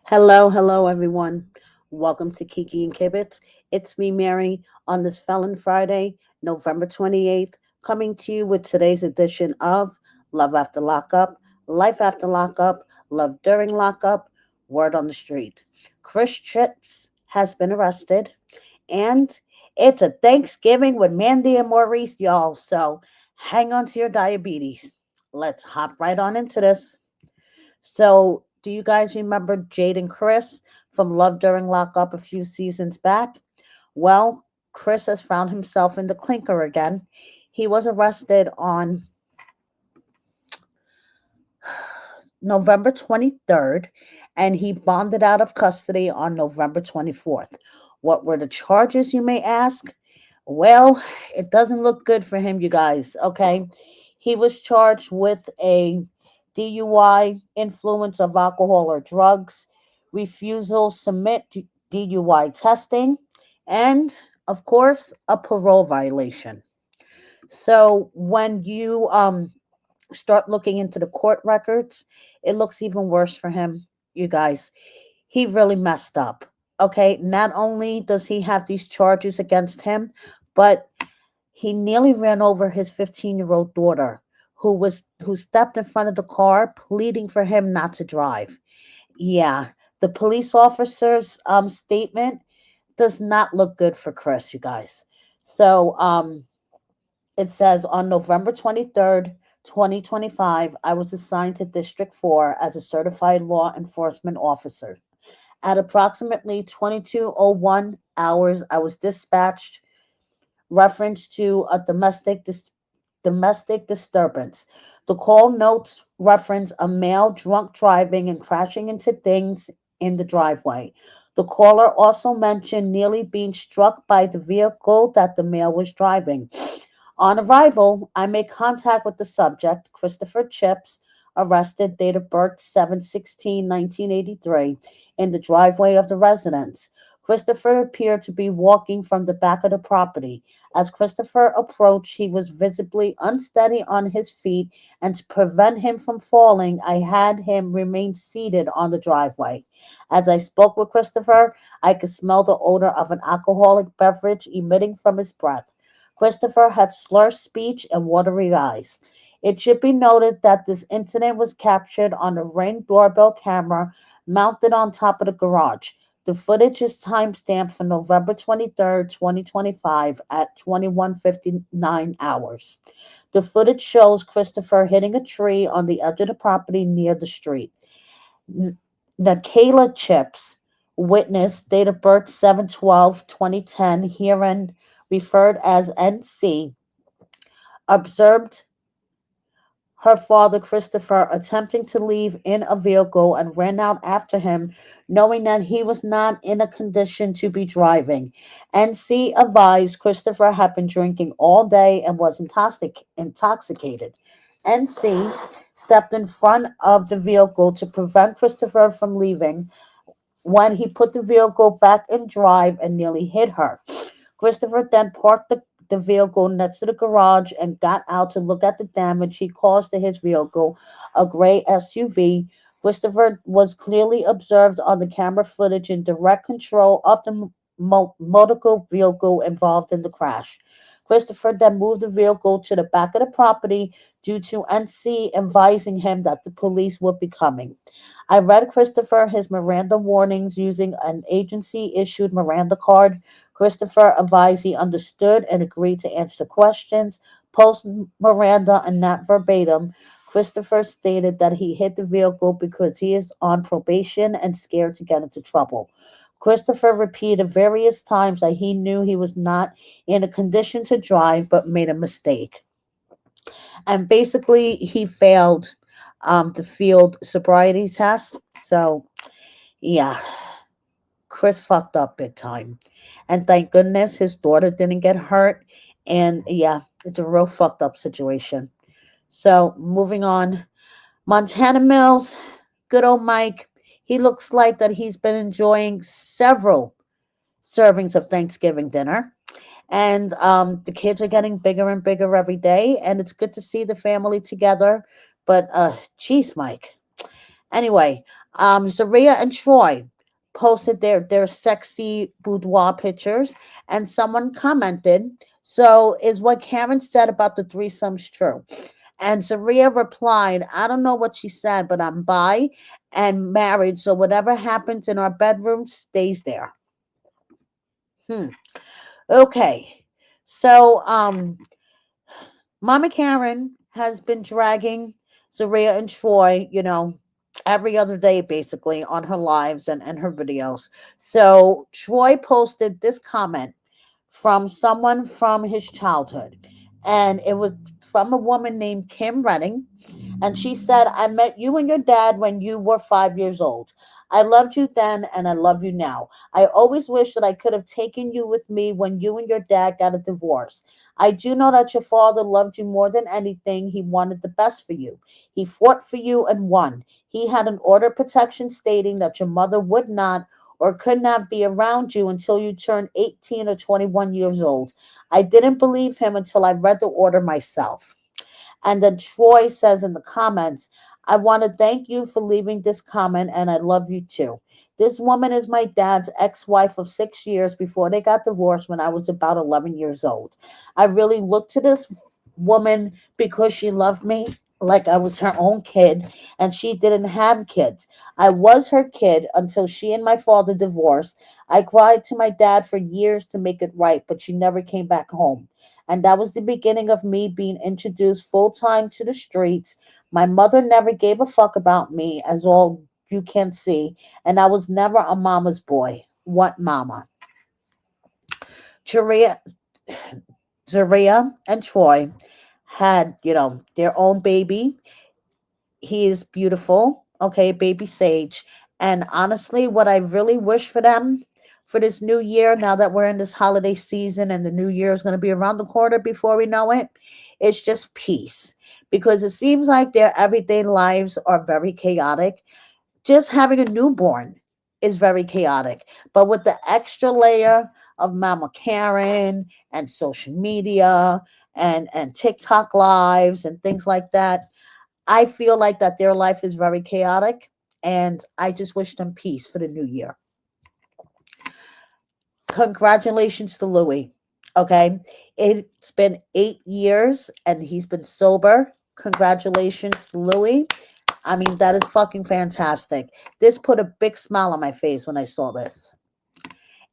Hello, everyone. Welcome to Kiki and Kibitz. It's me, Mary, on this Felon Friday, November 28th, coming to you with today's edition of Love After Lockup, Life After Lockup, Love During Lockup, Word on the Street. Chris Chips has been arrested, and it's a Thanksgiving with Mandy and Maurice, y'all. So hang on to your diabetes. Let's hop right on into this. So, do you guys remember Jade and Chris from Love During Lockup a few seasons back? Well, Chris has found himself in the clinker again. He was arrested on November 23rd and he bonded out of custody on November 24th. What were the charges, you may ask? Well, it doesn't look good for him, you guys. Okay. He was charged with a DUI, influence of alcohol or drugs, refusal, submit DUI testing, and of course, a parole violation. So when you start looking into the court records, it looks even worse for him, you guys. He really messed up. Okay, not only does he have these charges against him, but he nearly ran over his 15-year-old daughter who stepped in front of the car pleading for him not to drive. Yeah, the police officer's statement does not look good for Chris, you guys. So it says on November 23rd, 2025, I was assigned to District 4 as a certified law enforcement officer. At approximately 22:01 hours, I was dispatched reference to a domestic disturbance. The call notes reference a male drunk driving and crashing into things in the driveway. The caller also mentioned nearly being struck by the vehicle that the male was driving. On arrival, I made contact with the subject, Christopher Chips, arrested, date of birth 7/16/1983, in the driveway of the residence. Christopher appeared to be walking from the back of the property. As Christopher approached, he was visibly unsteady on his feet, and to prevent him from falling, I had him remain seated on the driveway. As I spoke with Christopher, I could smell the odor of an alcoholic beverage emitting from his breath. Christopher had slurred speech and watery eyes. It should be noted that this incident was captured on a Ring doorbell camera mounted on top of the garage. The footage is timestamped for November 23rd, 2025 at 21:59 hours. The footage shows Christopher hitting a tree on the edge of the property near the street. N- Nakayla Chips, witness, date of birth 7/12/2010, herein referred as NC, observed her father Christopher attempting to leave in a vehicle and ran out after him, knowing that he was not in a condition to be driving. NC advised Christopher had been drinking all day and was intoxicated. NC stepped in front of the vehicle to prevent Christopher from leaving when he put the vehicle back in drive and nearly hit her. Christopher then parked the vehicle next to the garage and got out to look at the damage he caused to his vehicle, a gray SUV. Christopher was clearly observed on the camera footage in direct control of the motor vehicle involved in the crash. Christopher then moved the vehicle to the back of the property due to NC advising him that the police would be coming. I read Christopher his Miranda warnings using an agency issued Miranda card. Christopher advised he understood and agreed to answer questions. Post Miranda and not verbatim, Christopher stated that he hit the vehicle because he is on probation and scared to get into trouble. Christopher repeated various times that he knew he was not in a condition to drive but made a mistake. And basically, he failed the field sobriety test. So, yeah, Chris fucked up big time. And thank goodness his daughter didn't get hurt. And yeah, it's a real fucked up situation. So moving on. Montana Mills, good old Mike. He looks like that he's been enjoying several servings of Thanksgiving dinner. And the kids are getting bigger and bigger every day. And it's good to see the family together. But geez, Mike. Anyway, Zaria and Troy posted their sexy boudoir pictures, and someone commented, "So is what Karen said about the threesomes true?" And Zaria replied, "I don't know what she said, but I'm bi and married, so whatever happens in our bedroom stays there." Hmm. Okay. So Mama Karen has been dragging Zaria and Troy, every other day basically on her lives and her videos. So Troy posted this comment from someone from his childhood, and it was from a woman named Kim Redding, and she said, "I met you and your dad when you were 5 years old. I loved you then and I love you now. I always wish that I could have taken you with me when you and your dad got a divorce. I do know that your father loved you more than anything. He wanted the best for you. He fought for you and won. He had an order of protection stating that your mother would not or could not be around you until you turned 18 or 21 years old. I didn't believe him until I read the order myself." And then Troy says in the comments, "I want to thank you for leaving this comment and I love you too. This woman is my dad's ex wife of 6 years before they got divorced when I was about 11 years old. I really looked to this woman because she loved me like I was her own kid, and she didn't have kids. I was her kid until she and my father divorced. I cried to my dad for years to make it right, but she never came back home. And that was the beginning of me being introduced full time to the streets. My mother never gave a fuck about me, as all you can see, and I was never a mama's boy. What mama?" Zaria, Zaria and Troy had, their own baby. He is beautiful. Okay, baby Sage. And honestly, what I really wish for them for this new year, now that we're in this holiday season and the new year is going to be around the corner before we know it, it's just peace. Because it seems like their everyday lives are very chaotic. Just having a newborn is very chaotic. But with the extra layer of Mama Karen and social media and TikTok lives and things like that, I feel like that their life is very chaotic, and I just wish them peace for the new year. Congratulations to Louis. Okay. It's been 8 years and he's been sober. Congratulations to Louis. I mean, that is fucking fantastic. This put a big smile on my face when I saw this.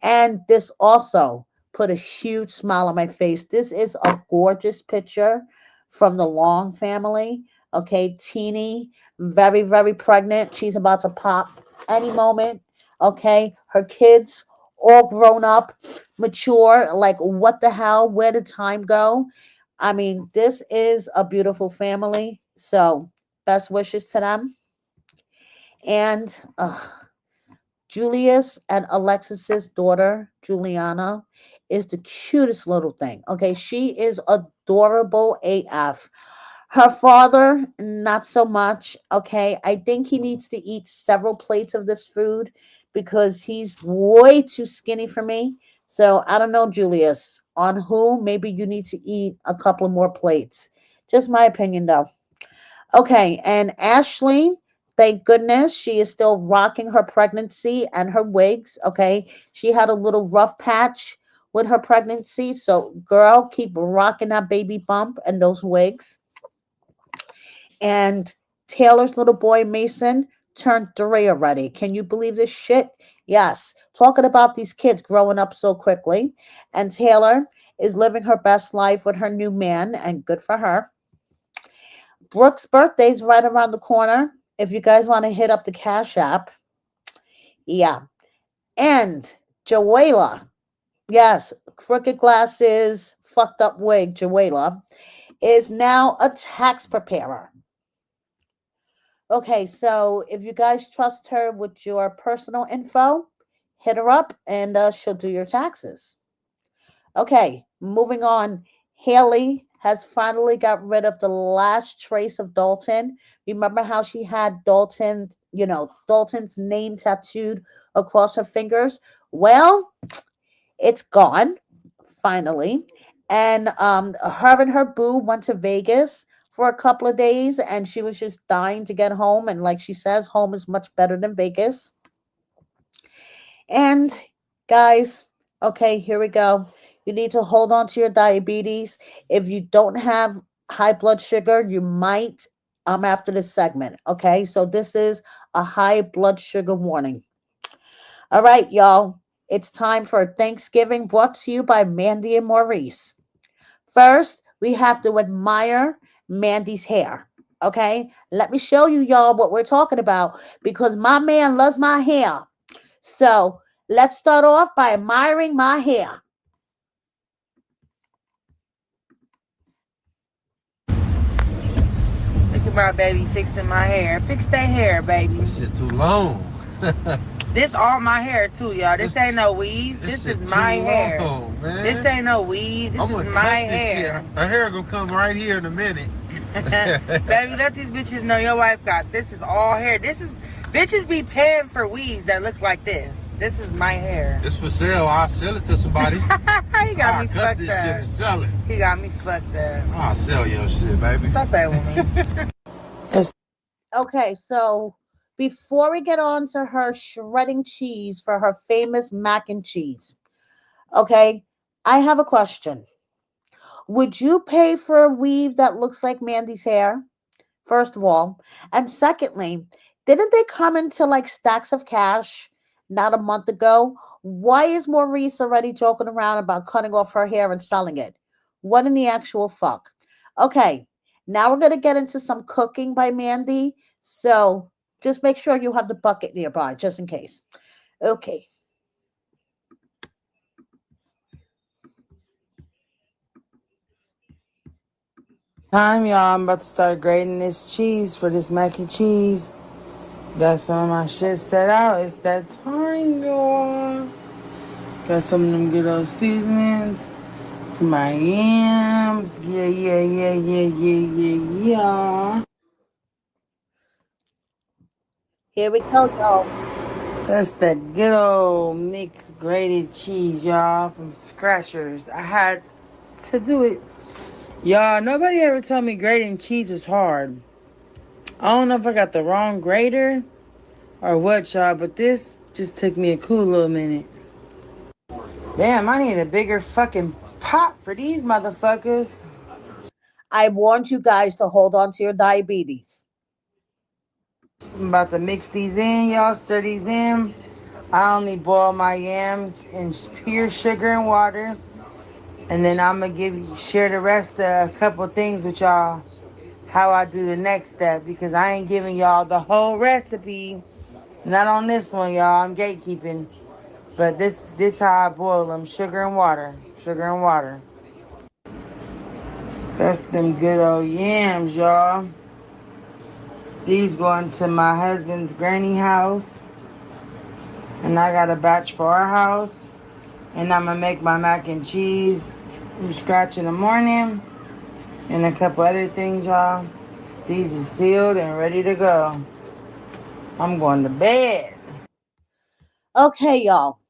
And this also put a huge smile on my face. This is a gorgeous picture from the Long family. Okay, Teeny, very, very pregnant. She's about to pop any moment. Okay, her kids all grown up, mature. Like, what the hell? Where did time go? I mean, this is a beautiful family. So, best wishes to them. And Julius and Alexis's daughter, Juliana, is the cutest little thing. Okay, she is adorable AF. Her father, not so much. Okay, I think he needs to eat several plates of this food because he's way too skinny for me. So I don't know, Julius, on who maybe you need to eat a couple more plates. Just my opinion, though. Okay, and Ashley, thank goodness she is still rocking her pregnancy and her wigs. Okay, she had a little rough patch with her pregnancy, so girl, keep rocking that baby bump and those wigs. And Taylor's little boy Mason turned 3 already. Can you believe this shit? Yes, talking about these kids growing up so quickly. And Taylor is living her best life with her new man, and good for her. Brooke's birthday's right around the corner. If you guys want to hit up the Cash App, yeah. And Joella, yes, crooked glasses, fucked up wig, Joella, is now a tax preparer. Okay, so if you guys trust her with your personal info, hit her up and she'll do your taxes. Okay, moving on. Haley has finally got rid of the last trace of Dalton. Remember how she had Dalton's name tattooed across her fingers? Well, it's gone finally. And her and her boo went to Vegas for a couple of days and she was just dying to get home. And like she says, home is much better than Vegas. And guys, okay, here we go. You need to hold on to your diabetes. If you don't have high blood sugar, you might after this segment. Okay, so this is a high blood sugar warning. All right, y'all. It's time for Thanksgiving brought to you by Mandy and Maurice. First, we have to admire Mandy's hair. Okay, let me show you y'all what we're talking about because my man loves my hair. So let's start off by admiring my hair. Look at my baby fixing my hair. Fix that hair, baby. This shit too long. This all my hair too, y'all. This ain't no weave. This is my hair. Man. This ain't no weave. This is my hair. Her hair gonna come right here in a minute. Baby, let these bitches know your wife got this is all hair. This is bitches be paying for weaves that look like this. This is my hair. It's for sale. I'll sell it to somebody. He got me cut fucked this up. shit and sell it. He got me fucked up. I'll sell your shit, baby. Stop that with me. Okay, so before we get on to her shredding cheese for her famous mac and cheese, okay, I have a question. Would you pay for a weave that looks like Mandy's hair? First of all. And secondly, didn't they come into like stacks of cash not a month ago? Why is Maurice already joking around about cutting off her hair and selling it? What in the actual fuck? Okay, now we're going to get into some cooking by Mandy. So just make sure you have the bucket nearby just in case. Okay. Time, y'all. I'm about to start grating this cheese for this mac and cheese. Got some of my shit set out. It's that time, y'all. Got some of them good old seasonings for my yams. Yeah, yeah, yeah, yeah, yeah, yeah, yeah. Here we go, y'all. That's that good old mixed grated cheese, y'all, from Scratchers. I had to do it. Y'all, nobody ever told me grating cheese was hard. I don't know if I got the wrong grater or what, y'all, but this just took me a cool little minute. Damn, I need a bigger fucking pot for these motherfuckers. I warned you guys to hold on to your diabetes. I'm about to mix these in, y'all, stir these in. I only boil my yams in pure sugar and water. And then I'm gonna share the rest of a couple things with y'all how I do the next step because I ain't giving y'all the whole recipe. Not on this one, y'all. I'm gatekeeping. But this how I boil them. Sugar and water. Sugar and water. That's them good old yams, y'all. These going to my husband's granny house. And I got a batch for our house. And I'm going to make my mac and cheese from scratch in the morning. And a couple other things, y'all. These is sealed and ready to go. I'm going to bed. Okay, y'all.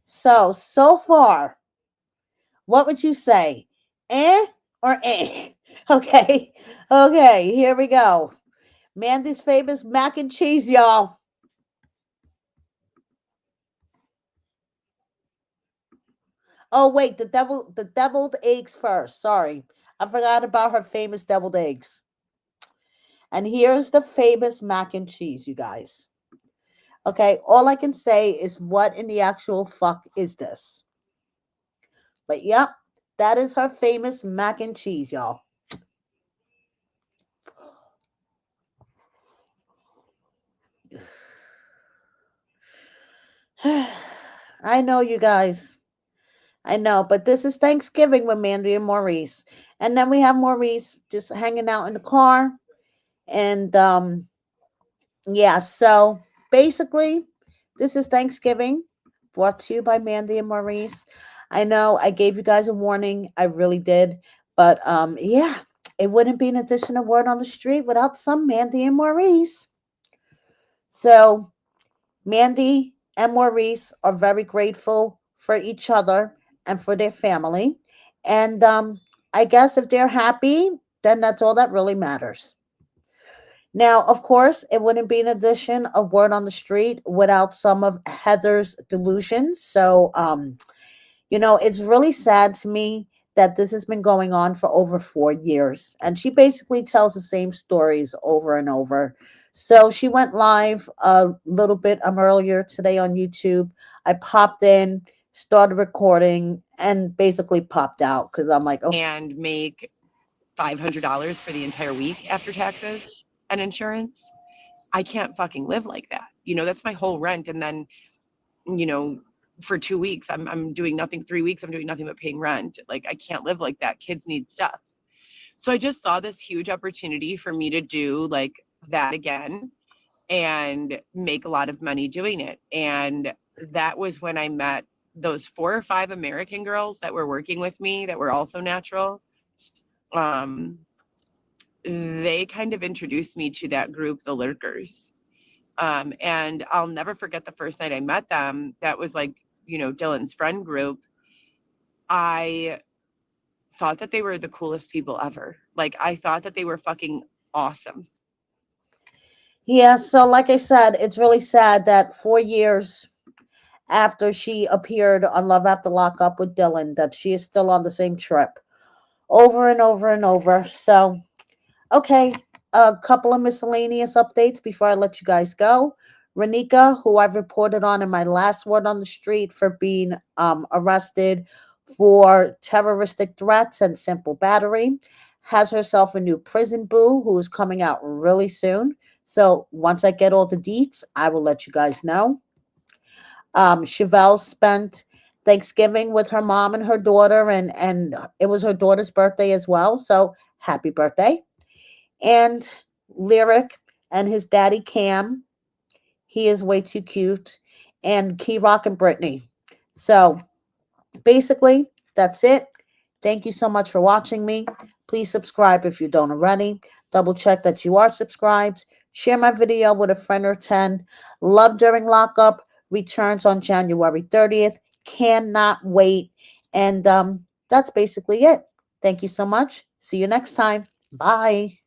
So far, what would you say? Eh or eh? Okay. Okay, here we go. Mandy's famous mac and cheese, y'all. Oh wait, the deviled eggs first. Sorry. I forgot about her famous deviled eggs. And here's the famous mac and cheese, you guys. Okay, all I can say is what in the actual fuck is this? But yep, that is her famous mac and cheese, y'all. I know you guys. I know, but this is Thanksgiving with Mandy and Maurice. And then we have Maurice just hanging out in the car. And yeah, so basically, this is Thanksgiving brought to you by Mandy and Maurice. I know I gave you guys a warning. I really did. But yeah, it wouldn't be an addition of word on the street without some Mandy and Maurice. So Mandy and Maurice are very grateful for each other and for their family. And I guess if they're happy, then that's all that really matters. Now, of course, it wouldn't be an edition of Word on the Street without some of Heather's delusions. So, it's really sad to me that this has been going on for over 4 years. And she basically tells the same stories over and over. So she went live a little bit earlier today on YouTube. I popped in, started recording, and basically popped out because I'm like, oh, and make $500 for the entire week after taxes and insurance. I can't fucking live like that. That's my whole rent. And then, you know, for 2 weeks, I'm doing nothing. 3 weeks, I'm doing nothing but paying rent. Like, I can't live like that. Kids need stuff. So I just saw this huge opportunity for me to do like that again and make a lot of money doing it. And that was when I met those 4 or 5 American girls that were working with me that were also natural. Um, they kind of introduced me to that group, the Lurkers. And I'll never forget the first night I met them. That was like, Dylan's friend group. I thought that they were the coolest people ever. Like, I thought that they were fucking awesome. yeah. So, like I said, it's really sad that 4 years after she appeared on Love After Lockup with Dylan, that she is still on the same trip over and over and over. So, okay, a couple of miscellaneous updates before I let you guys go. Renika, who I've reported on in my last Word on the Street for being arrested for terroristic threats and simple battery, has herself a new prison boo who is coming out really soon. So once I get all the deets, I will let you guys know. Chevelle spent Thanksgiving with her mom and her daughter, and it was her daughter's birthday as well. So happy birthday! And Lyric and his daddy Cam, he is way too cute, and Key Rock and Brittany. So basically, that's it. Thank you so much for watching me. Please subscribe if you don't already. Double check that you are subscribed. Share my video with a friend or 10. Love During Lockup returns on January 30th. Cannot wait. And that's basically it. Thank you so much. See you next time. Bye.